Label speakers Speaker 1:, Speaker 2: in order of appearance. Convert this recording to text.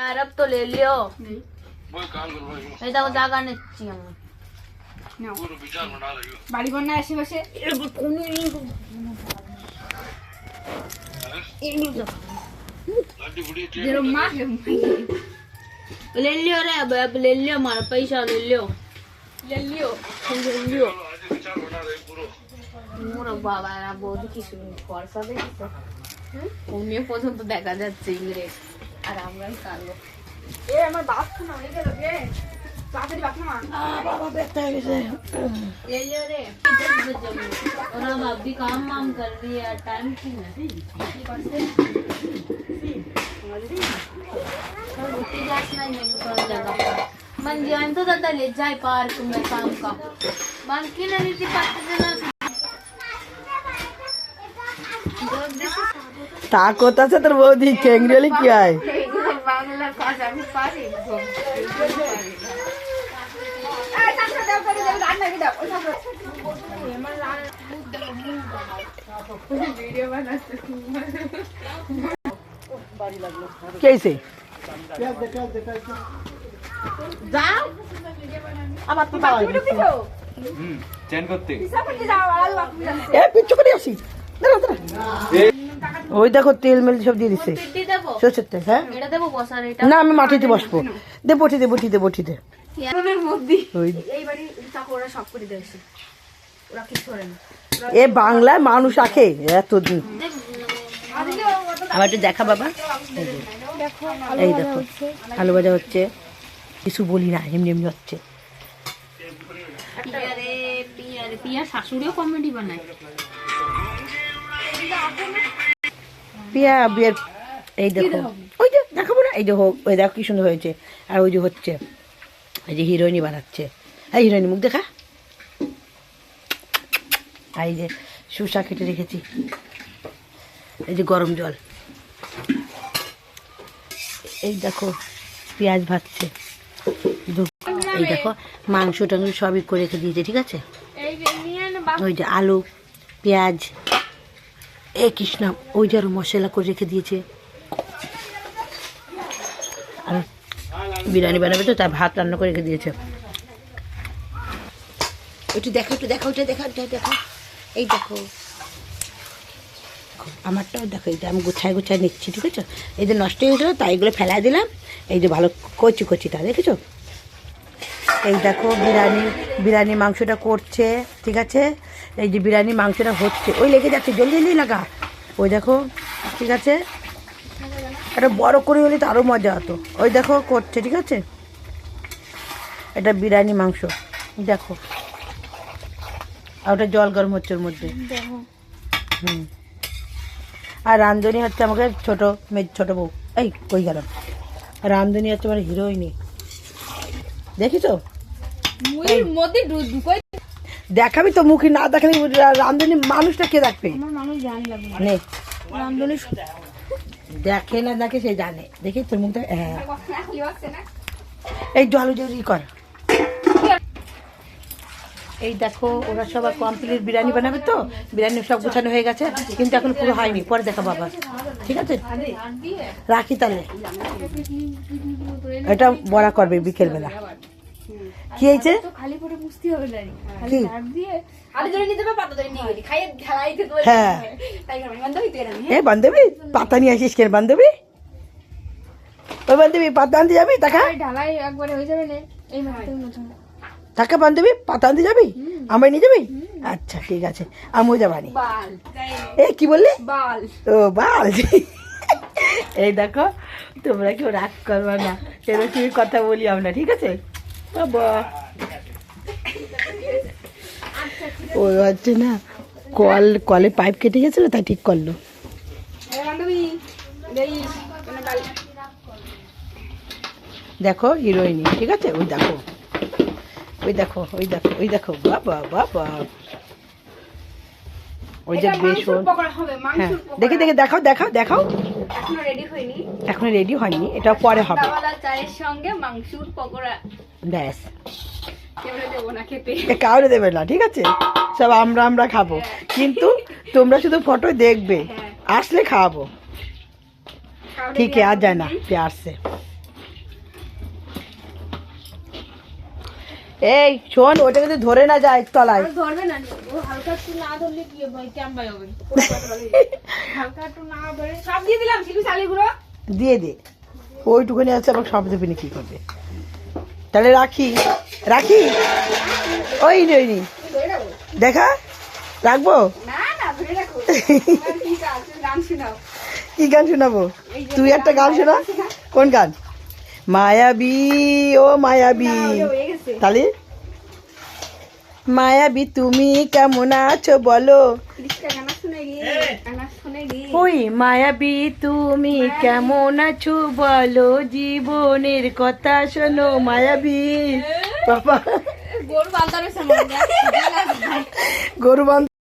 Speaker 1: यार अब तो ले लियो এটা জায়গা নিচ্ছি আমি
Speaker 2: পুরো বিচার বনা রইও বাড়ি বন্যা আশেপাশে
Speaker 1: ले लियो रे अब ले लियो हमारा पैसा ले लियो
Speaker 2: বিচার বনা রই পুরো
Speaker 1: মোরা বাবা না বৌদি কি সুন্দর ফর্সা দেখছো উনিও পর্যন্ত দেখা যাচ্ছে ইংরেজ আর আমরাই কালো
Speaker 2: এ আমার বাপ না হয়ে গেল রে তাড়াতাড়ি বাপ না
Speaker 1: बाबा बैठा है कैसे ले लियो रे और हम अभी काम वाम कर रही है टाइम की है मन ध्यान तो दादा ले जाए पार्क में शाम का मन की नहीं थी
Speaker 3: टाक होता से तर बहुत ही केंगरेली क्या है
Speaker 2: বাংলা ভাষা আমি পারি
Speaker 3: कैसे
Speaker 2: যাও
Speaker 3: আবার তো
Speaker 4: চেন করতে
Speaker 3: এ পিচ্ছু করে আসি দাঁড়া দাঁড়া ওই দেখো তেল মেল সব দিয়ে দিছে
Speaker 1: पिट्टी देबो
Speaker 3: সরষের তেল হ্যাঁ
Speaker 1: এটা দেবো বসার এটা
Speaker 3: না আমি মাটিতে বসবো দে বটিতে
Speaker 2: মনের মধ্যে
Speaker 3: ওই
Speaker 2: এই বাড়ি চাকরা সব করে দিয়েছে ওরা কিছু করে না
Speaker 3: এ বাংলায় মানুষ আখে এতদিন আমার একটু দেখা বাবা এই দেখো আলু ভাজা হচ্ছে কিছু বলি না এমনি এমনি হচ্ছে
Speaker 1: পিয়া শাশুড়িও কমেডি বানায়
Speaker 3: পিয়া বিয়ের এই দেখো ওই যে দেখাবো না এই যে হোক ওই দেখো কি সুন্দর হয়েছে আর ওই যে হচ্ছে এই যে হিরোইনি বানাচ্ছে এই হিরোইনি মুখ দেখা আর এই যে শুষা কেটে রেখেছি এই যে গরম জল এই দেখো পেঁয়াজ ভাজছে এই দেখো মাংস টাংস সবই করে রেখে দিয়েছে ঠিক আছে ওই যে আলু পেঁয়াজ এ কৃষ্ণা ওই যে আরো মশলা করে রেখে দিয়েছে আর বিরিয়ানি বানাবে তো তার ভাত রান্না করে রেখে দিয়েছে একটু দেখো এই দেখো আমারটাও দেখো এই যে আমি গুছায় নিচ্ছি ঠিক আছে এই যে নষ্ট হয়ে গেছিলো তাই এগুলো ফেলাই দিলাম এই যে ভালো কচিটা দেখেছো এই দেখো বিরিয়ানি মাংসটা করছে ঠিক আছে এই যে বিরিয়ানি মাংসটা হচ্ছে ওই লেগে যাচ্ছে জলদি লাগা ওই দেখো ঠিক আছে এটা বড় করে হলে তো আরও মজা হতো ওই দেখো করছে ঠিক আছে এটা বিরিয়ানি মাংস দেখো আর ওটা জল গরম হচ্ছে ওর মধ্যে হুম আর রান্ধনি হচ্ছে আমাকে ছোট বউ এই কই গেল রান্ধনি হচ্ছে আমার হিরোইনি দেখিছো দেখাবি তো মুখে না দেখালে রান্ধনি মানুষটা কে দেখবে রান্ধনি দেখে না দেখে সে জানে দেখি তোর মুখটা হ্যাঁ এই জল কর এই দেখো ওরা সবাই কমপ্লিট বিরিয়ানি বানাবে তো বিরিয়ানি সব গোছানো হয়ে গেছে কিন্তু এখন পুরো হয়নি পরে দেখা বাবা ঠিক আছে রাখি তাহলে এটা বড়া করবে বিকেলবেলা কি হয়েছে হ্যাঁ এ বান্ধবী পাতা নিয়ে আসিস কেন বান্ধবী ওই বান্ধবী পাতা আনতে যাবি টাকা টাকা বান্ধবী পাতা আনতে যাবি আমায় নিয়ে যাবি আচ্ছা ঠিক আছে আমিও যাবানি এ কি বললি ও বাল এই দেখো তোমরা কেউ রাগ করবা না এরকম কথা বলি আমরা ঠিক আছে বাবা ওই হচ্ছে না কলে পাইপ কেটে গেছিল তাই ঠিক করলো দেখো হিরোইনি ঠিক আছে ওই দেখো বাবা ওই যে বেশ হ্যাঁ দেখে দেখাও এখনো রেডি হয়নি এটা পরে হবে
Speaker 1: চায়ের সঙ্গে মাংসুর পকোড়া
Speaker 3: ব্যাস কাউরে দেবে না ঠিক আছে সব আমরা খাবো কিন্তু তোমরা শুধু ফটো দেখবে আসলে খাওয়াবো ঠিক আছে আর যায় না প্যার সে এই শোন, ওটা কিন্তু ধরে না যায় তলায়।
Speaker 2: ধরবে না ও হালকা একটু না ধরলে কি হবে কেমন হবে হালকা একটু না ধরে সব দিয়ে দিলাম শিলু চালিগুলো
Speaker 3: দিয়ে দে, ওইটুকুনি আছে, আবার সব দেবে না, কি করবে? তাহলে রাখি রাখি, ওই নি ওই নি, দেখা রাখবো।
Speaker 2: না না ধরে রাখো কি কাজ গান শোনাও
Speaker 3: কি গান শোনাবো? তুই একটা গান শোনা। কোন গান? মায়াবী ও মায়াবী।
Speaker 2: হয়ে গেছে
Speaker 3: তাহলে মায়াবী তুমি কেমন আছো বলো।
Speaker 2: কৃষ্ণা গানা শুনে গিয়ে গানা শুনে গিয়ে
Speaker 3: ওই মায়াবী তুমি কেমন আছো বলো, জীবনের কথা শোনো মায়াবী। বাবা
Speaker 2: গরু বান্ধার হয়েছে
Speaker 3: গরু বান্ধব